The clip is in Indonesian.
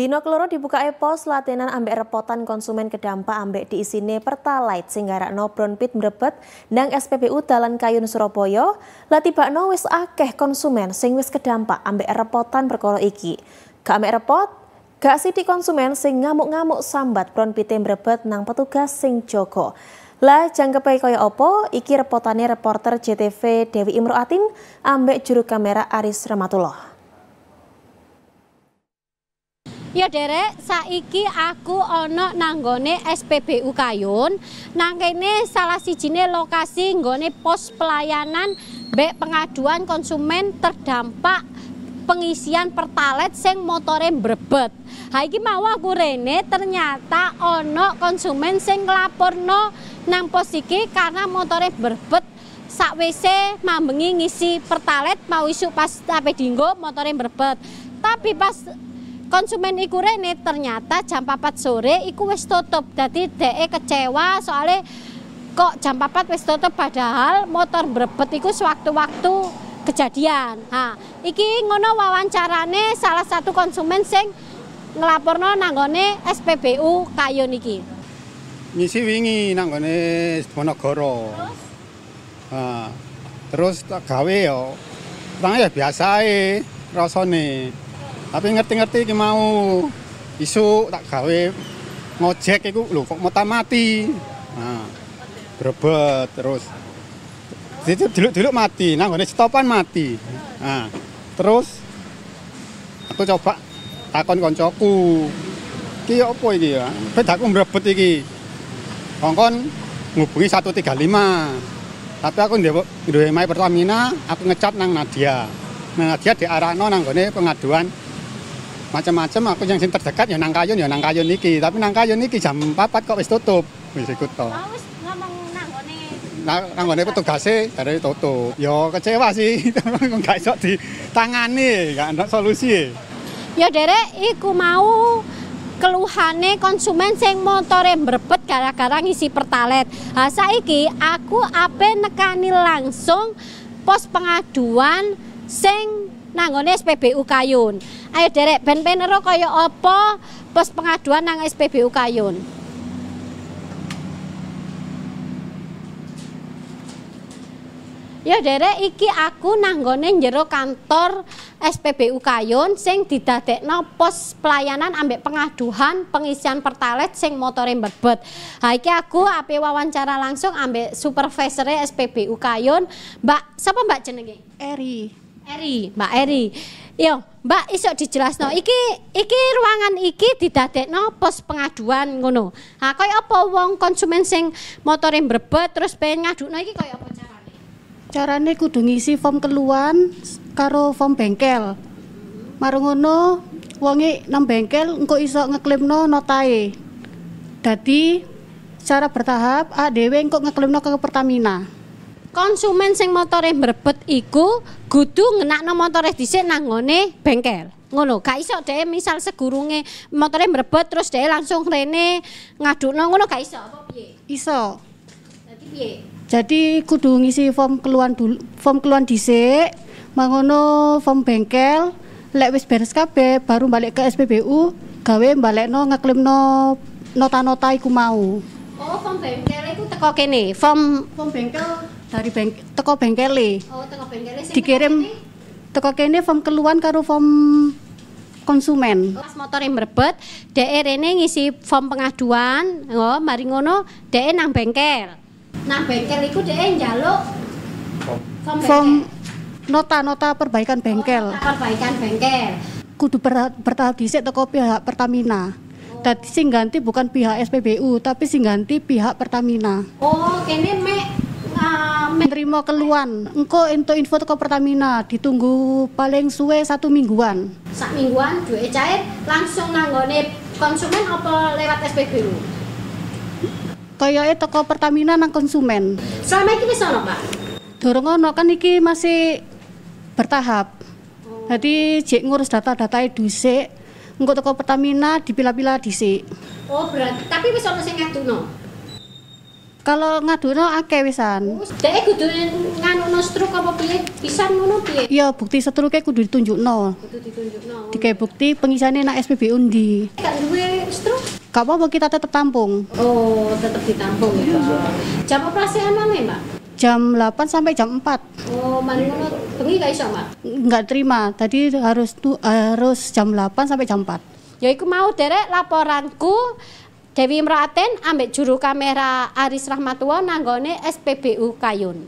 Dino keloro dibuka pos latihan ambek repotan konsumen kedampak ambek diisine Pertalite sing garakno Brownpit Mrebet nang SPBU Dalan Kayun Surabaya. Lah tibakno wis akeh konsumen sing wis kedampak ambek repotan perkara iki. Gak ambek repot, gak sithik konsumen sing ngamuk-ngamuk sambat Brownpit Mrebet nang petugas sing jaga. Lah jangkepe kaya apa? Iki repotane reporter JTV Dewi Imroatin ambek juru kamera Aris Ramatullah. Ya derek, saiki aku ono nanggone SPBU Kayun. Nang kene salah sijine lokasi nggone pos pelayanan mbek pengaduan konsumen terdampak pengisian Pertalite sing motore mbrebet. Ha iki mau aku rene ternyata ono konsumen sing nglaporno nang pos iki karena motore mbrebet sakwise mambengi ngisi Pertalite mau isuk pas ape dinggo motore mbrebet. Tapi pas konsumen iku rene ternyata jam 4 sore iku wis tutup. Dadi dhek kecewa soalnya kok jam 4 wis tutup padahal motor mbrebet iku sewaktu-waktu kejadian. Ha, iki ngono wawancarane salah satu konsumen sing nglaporno nanggone SPBU Kayun iki. Ngisi wingi nanggone Monogoro. Terus tak gawe yo. Ya biasa ae rasane. Tapi ngerti-ngerti iki mau isu tak gawe ngojek iku lho kok motor mati. Nah, brebet terus. Dulu mati, nang ngene stopan mati. Nah, terus aku coba takon koncoku. Iki opo iki ya? Bedaku mbrebet iki. Kongkon ngubungi 135. Tapi aku duwe My Pertamina, aku ngecat nang Nadia. Nah, Nadia diarahno nang ngene pengaduan macam-macam. Aku yang sing terdekat ya nang Kayun iki, tapi nang Kayun iki jam 4 kok wis tutup. Wis ikut to. Wis ngomong nang ngone petugase dari tutup. Yo kecewa sih, enggak iso ditangani, enggak ada solusi. Ya derek iku mau keluhane konsumen sing motore mbrebet gara-gara ngisi Pertalite. Ha saiki aku ape nekani langsung pos pengaduan sing nanggone SPBU Kayun. Ayo derek ben penero kaya apa pos pengaduan nang SPBU Kayun. Ya derek iki aku nanggone njero kantor SPBU Kayun sing didadekno pos pelayanan ambek pengaduan pengisian Pertalite sing motore mbrebet. Ha iki aku ape wawancara langsung ambek supervisor SPBU Kayun. Mbak, sapa Mbak jenenge? Mbak Eri. Yo, Mbak iso dijelasno iki ruangan iki didadekno pos pengaduan ngono. Ha kaya apa wong konsumen sing motore mbrebet terus pengen ngadukno iki kaya apa carane? Carane kudu ngisi form keluhan karo form bengkel. Marung ngono wonge nang bengkel engko iso ngeklemno notae. Dadi secara bertahap dhewe engko ngeklemno ke Pertamina. Konsumen sing motore mbrebet iku kudu ngenakno motore dhisik nang ngone bengkel. Ngono, gak iso dhek misal segurunge motore mbrebet terus dhek langsung rene ngadukno ngono gak iso apa piye? Iso. Dadi piye? Jadi kudu ngisi form keluhan dulu, form keluhan dhisik, mangono form bengkel, lek wis beres kabeh baru balik ke SPBU gawe balekno ngeklemno nota-nota iku mau. Oh, form bengkel iku teko kene. Form bengkel dari teko bengkele. Oh, teko bengkele sing dikirim teko kene form keluhan karo form konsumen. Pas motore mbrebet, dhek rene ngisi form pengaduan, oh mari ngono dhek nang bengkel. Nang bengkel iku dhek njaluk form nota perbaikan bengkel. Perbaikan bengkel. Kudu bertahap dhisik teko pihak Pertamina. Dadi sing ganti bukan pihak SPBU, tapi sing ganti pihak Pertamina. Oh, kene menerima keluhan. Engko entuk info teko Pertamina, ditunggu paling suwe 1 mingguan. Sak mingguan duwe cair langsung nanggone konsumen apa lewat SPBU? Kayake teko Pertamina nang konsumen. Selama iki wis ono, Pak? Durung ono, kan iki masih bertahap. Jadi jek ngurus data-datae dhisik, engko teko Pertamina dipilah-pilah dhisik. Oh, berarti tapi wis ono sing ngadukno. Kalau ngaduno akeh wisan. Dek kudu nganu struk apa piye? Pisan ngono piye? Iya, bukti setruknya kudu ditunjukno. Kudu ditunjukno. Dikai bukti pengisane nak SPBU ndi. Gak duwe struk? Gak apa-apa kita tetap tampung. Oh, tetap ditampung ya. Jam operasi emangnya, Mbak? Jam 8 sampai jam 4. Oh, mari ngono bengi gak iso, Mbak? Enggak terima. Tadi harus jam 8 sampai jam 4. Ya iku mau derek laporanku Dewi Meraten ambek juru kamera Aris Rahmatullah nanggone SPBU Kayun.